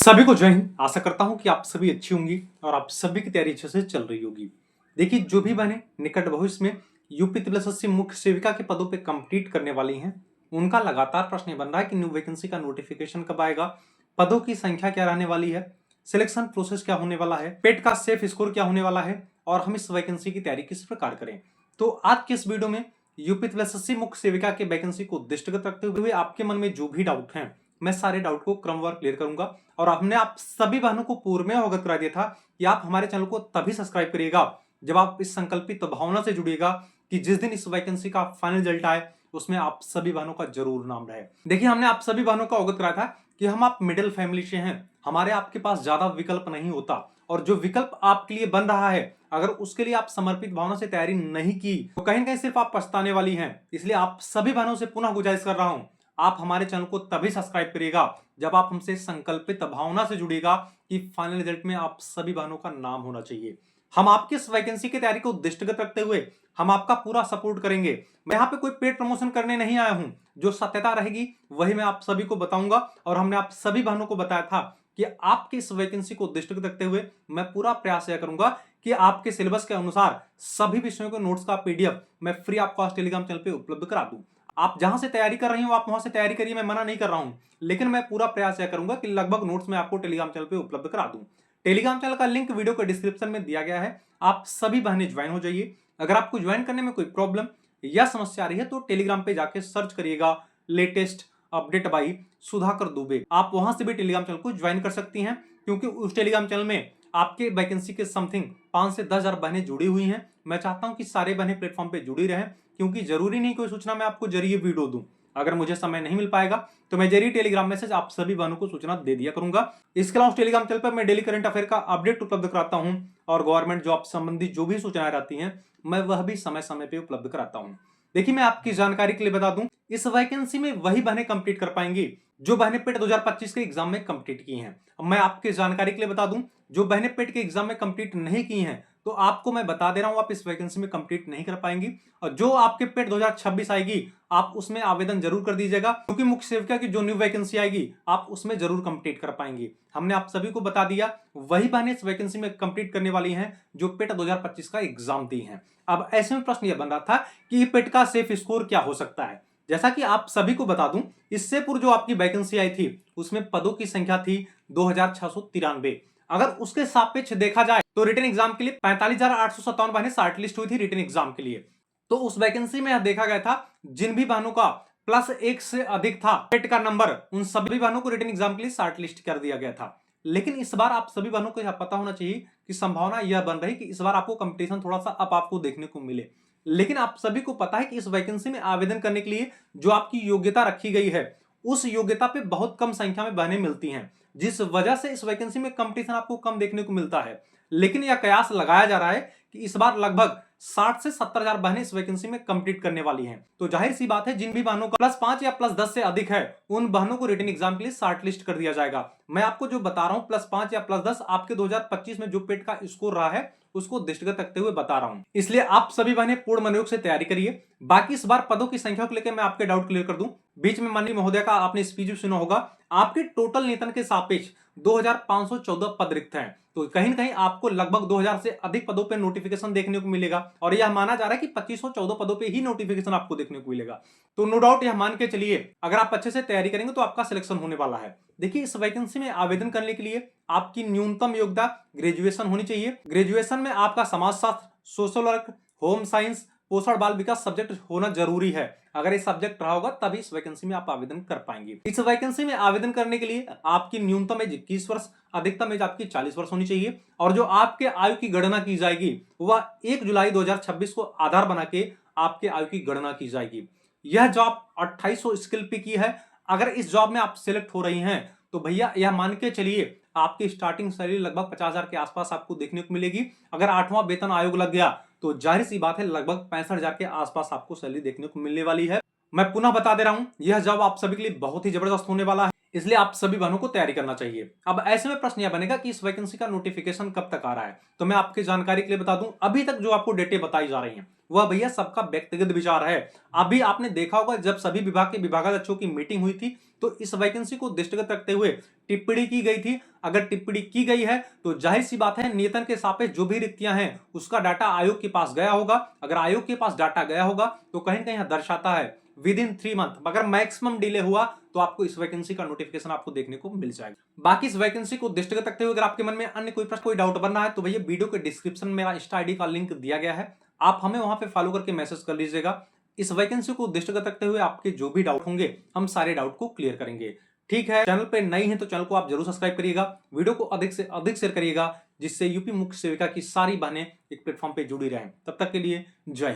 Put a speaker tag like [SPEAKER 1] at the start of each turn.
[SPEAKER 1] सभी को जय हिंद। आशा करता हूं कि आप सभी अच्छी होंगी और आप सभी की तैयारी अच्छे से चल रही होगी। देखिए, जो भी बहनें निकट भविष्य में यूपी ट्रिपल एसएससी मुख्य सेविका के पदों पे कंप्लीट करने वाली हैं, उनका लगातार प्रश्न ये बन रहा है कि न्यू वैकेंसी का नोटिफिकेशन कब आएगा, पदों की संख्या क्या रहने वाली है, सिलेक्शन प्रोसेस क्या होने वाला है, पेट का सेफ स्कोर क्या होने वाला है और हम इस वैकेंसी की तैयारी किस प्रकार करें। तो आज के इस वीडियो में यूपी ट्रिपल एसएससी मुख्य सेविका के वैकेंसी को दृष्टिगत रखते हुए आपके मन में जो भी डाउट हैं, मैं सारे डाउट को क्रमवार क्लियर करूंगा। और हमने आप सभी बहनों को पूर्व में अवगत करा दिया था कि आप हमारे चैनल को तभी सब्सक्राइब करिएगा जब आप इस संकल्पित भावना से जुड़िएगा कि जिस दिन इस वैकेंसी का फाइनल रिजल्ट आए उसमें आप सभी बहनों का जरूर नाम रहे। देखिए, हमने आप सभी बहनों को अवगत कराया था कि हम आप मिडिल फैमिली से हैं, हमारे आपके पास ज्यादा विकल्प नहीं होता और जो विकल्प आपके लिए बन रहा है, अगर उसके लिए आप समर्पित भावना से तैयारी नहीं की तो कहीं ना कहीं सिर्फ आप पछताने वाली हैं। इसलिए आप सभी बहनों से पुनः गुजारिश कर रहा हूं, आप हमारे चैनल को तभी सब्सक्राइब करिएगा जब आप हमसे संकल्पित भावना से जुड़ेगा कि फाइनल रिजल्ट में आप सभी बहनों का नाम होना चाहिए। हम आपकी इस वैकेंसी की तैयारी को दृष्टिगत रखते हुए हम आपका पूरा सपोर्ट करेंगे। मैं यहाँ पे कोई पेड प्रमोशन करने नहीं आया हूं, जो सत्यता रहेगी वही मैं आप सभी को बताऊंगा। और हमने आप सभी बहनों को बताया था कि आपकी इस वैकेंसी को दृष्टिगत रखते हुए मैं पूरा प्रयास यह करूंगा कि आपके सिलेबस के अनुसार सभी विषयों के नोट्स का पीडीएफ मैं फ्री आपको टेलीग्राम चैनल पे उपलब्ध करा दूं। आप जहां से तैयारी कर रही हो आप वहां से तैयारी करिए, मैं मना नहीं कर रहा हूं, लेकिन मैं पूरा प्रयास यह करूंगा कि लगभग नोट्स मैं आपको टेलीग्राम चैनल पे उपलब्ध करा दूं। टेलीग्राम चैनल का लिंक वीडियो के डिस्क्रिप्शन में दिया गया है, आप सभी बहनें ज्वाइन हो जाइए। अगर आपको ज्वाइन करने में कोई प्रॉब्लम या समस्या आ रही है तो टेलीग्राम पे जाके सर्च करिएगा latest update by Sudhakar Dubey, आप वहां से भी टेलीग्राम चैनल को ज्वाइन कर सकती हैं, क्योंकि उस टेलीग्राम चैनल में आपके वैकेंसी के समथिंग 5 से 10 हजार बहनें जुड़ी हुई हैं। मैं चाहता हूं कि सारे बहनें प्लेटफॉर्म पे जुड़ी रहें, क्योंकि जरूरी नहीं कोई सूचना मैं आपको जरिए वीडियो दूं। अगर मुझे समय नहीं मिल पाएगा तो मैं जरिए टेलीग्राम मैसेज आप सभी बहनों को सूचना दे दिया करूंगा। इसके अलावा टेलीग्राम चैनल पर मैं डेली करंट अफेयर का अपडेट उपलब्ध कराता हूं और गवर्नमेंट जॉब संबंधी जो भी सूचनाएं रहती हैं मैं वह भी समय समय पे उपलब्ध कराता हूं। देखिए, मैं आपकी जानकारी के लिए बता दूं, इस वैकेंसी में वही बहनें कंप्लीट कर पाएंगी जो बहनें पेट 2025 के एग्जाम में कंप्लीट की हैं। मैं आपकी जानकारी के लिए बता दूं, जो बहनें पेट के एग्जाम में कंप्लीट नहीं की हैं तो आपको मैं बता दे रहा हूं, आप इस वैकेंसी में कंप्लीट नहीं कर पाएंगी। और जो आपके पेट 2026 आएगी आप उसमें आवेदन जरूर कर दीजिएगा, क्योंकि मुख्य सेविका की जो न्यू वैकेंसी आएगी आप उसमें जरूर कंप्लीट कर पाएंगी। हमने आप सभी को बता दिया, वही बहनें इस वैकेंसी में कंप्लीट करने वाली हैं जो पेट 2025 का एग्जाम दी हैं। अब ऐसे में प्रश्न यह बन रहा था कि पेट का सेफ स्कोर क्या हो सकता है। जैसा कि आप सभी को बता दूं, इससे पूर्व जो आपकी वैकेंसी आई थी उसमें पदों की संख्या थी 2693। अगर उसके सापेक्ष देखा जाए तो रिटन एग्जाम के लिए 45,857 बहनें शॉर्टलिस्ट हुई थी रिटन एग्जाम के लिए। तो उस वैकेंसी में यह देखा गया था जिन भी बहनों का +1 से अधिक था पेट का नंबर, उन सभी बहनों को रिटन एग्जाम के लिए शॉर्टलिस्ट कर दिया गया था। लेकिन इस बार आप सभी बहनों को यह पता होना चाहिए कि संभावना यह बन रही कि इस बार आपको कंपटीशन थोड़ा सा अप आपको देखने को मिले। लेकिन आप सभी को पता है कि इस वैकेंसी में आवेदन करने के लिए जो आपकी योग्यता रखी गई है उस योग्यता पे बहुत कम संख्या में बहनें मिलती हैं, जिस वजह से इस वैकेंसी में कंपटीशन आपको कम देखने को मिलता है। लेकिन यह कयास लगाया जा रहा है कि इस बार लगभग 60 से 70 हजार बहनें इस वैकेंसी में कंप्लीट करने वाली हैं। तो जाहिर सी बात है, जिन भी बहनों का +5 या +10 से अधिक है उन बहनों को रिटन एग्जाम के लिए शॉर्टलिस्ट कर दिया जाएगा। मैं आपको जो बता रहा हूं +5 या +10 आपके 2025 में जो पेट का स्कोर रहा है उसको दृष्टिगत रखते हुए बता रहा हूं। इसलिए आप सभी बहनें पूर्ण मनोयोग से तैयारी करिए। बाकी इस बार पदों की संख्या को लेकर मैं आपके डाउट क्लियर कर दूं। बीच में माननीय महोदय का आपने स्पीच भी सुना होगा, आपके टोटल वेतन के सापेक्ष 2514 पद रिक्त हैं, तो कहीं ना कहीं आपको लगभग 2000 से अधिक पदों पे नोटिफिकेशन देखने को मिलेगा और यह माना जा रहा है कि 2514 पदों पे ही नोटिफिकेशन आपको देखने को मिलेगा। तो नो डाउट यह मान के चलिए, अगर आप अच्छे से तैयारी करेंगे तो आपका सिलेक्शन होने वाला है। देखिए, इस वैकेंसी में आवेदन करने के लिए आपकी न्यूनतम योग्यता ग्रेजुएशन होनी चाहिए। ग्रेजुएशन में आपका समाजशास्त्र, सोशल वर्क, होम साइंस, पोषण बाल विकास सब्जेक्ट होना जरूरी है। अगर ये सब्जेक्ट रहा होगा तभी इस वैकेंसी में आप आवेदन कर पाएंगे। इस वैकेंसी में आवेदन करने के लिए आपकी न्यूनतम एज 21 वर्ष, अधिकतम एज आपकी 40 वर्ष होनी चाहिए और जो आपके आयु की गणना की जाएगी वह 1 जुलाई 2026 को आधार बना के आपके आयु की गणना की जाएगी। यह जॉब 2800 स्किल पे की है। अगर इस जॉब में आप सिलेक्ट हो रही हैं तो भैया यह मान के चलिए आपकी स्टार्टिंग सैलरी लगभग 50,000 के आसपास आपको देखने को मिलेगी। अगर 8वां वेतन आयोग लग गया तो जाहिर सी बात है लगभग 65,000 के आसपास आपको सैलरी देखने को मिलने वाली है। मैं पुनः बता दे रहा हूं, यह जॉब आप सभी के लिए बहुत ही जबरदस्त होने वाला है, इसलिए आप सभी बहनों को तैयारी करना चाहिए। अब ऐसे में प्रश्न यह बनेगा कि इस वैकेंसी का नोटिफिकेशन कब तक आ रहा है, तो मैं आपकी जानकारी के लिए बता दूं, अभी तक जो आपको डेटें बताई जा रही हैं वह भैया सबका व्यक्तिगत विचार है। अभी आपने देखा होगा जब सभी विभाग के विभागाध्यक्षों की मीटिंग हुई थी तो इस वैकेंसी को दृष्टिगत रखते हुए टिप्पणी की गई थी। अगर टिप्पणी की गई है तो जाहिर सी बात है नियतन के सापेक्ष जो भी रिक्तियां हैं उसका डाटा आयोग के पास गया होगा। अगर आयोग के पास डाटा गया होगा तो कहीं ना कहीं दर्शाता है विद इन 3 मंथ, अगर मैक्सिमम डिले हुआ तो आपको इस वैकेंसी का नोटिफिकेशन आपको देखने को मिल जाएगा। बाकी इस वैकेंसी को दृष्टिगत रखते हुए अगर आपके मन में अन्य कोई प्रश्न, कोई डाउट बन रहा है तो भैया वीडियो के डिस्क्रिप्शन में मेरा इंस्टा आईडी का लिंक दिया गया है, आप हमें वहां पे फॉलो करके मैसेज कर लीजिएगा। इस वैकेंसी को दृष्टिगत रखते हुए आपके जो भी डाउट होंगे हम सारे डाउट को क्लियर करेंगे। ठीक है, चैनल पे नई है तो चैनल को आप जरूर सब्सक्राइब करिएगा, वीडियो को अधिक से अधिक शेयर करिएगा, जिससे यूपी मुख्य सेविका की सारी बहनें एक प्लेटफॉर्म पे जुड़ी रहें। तब तक के लिए जय हिंद।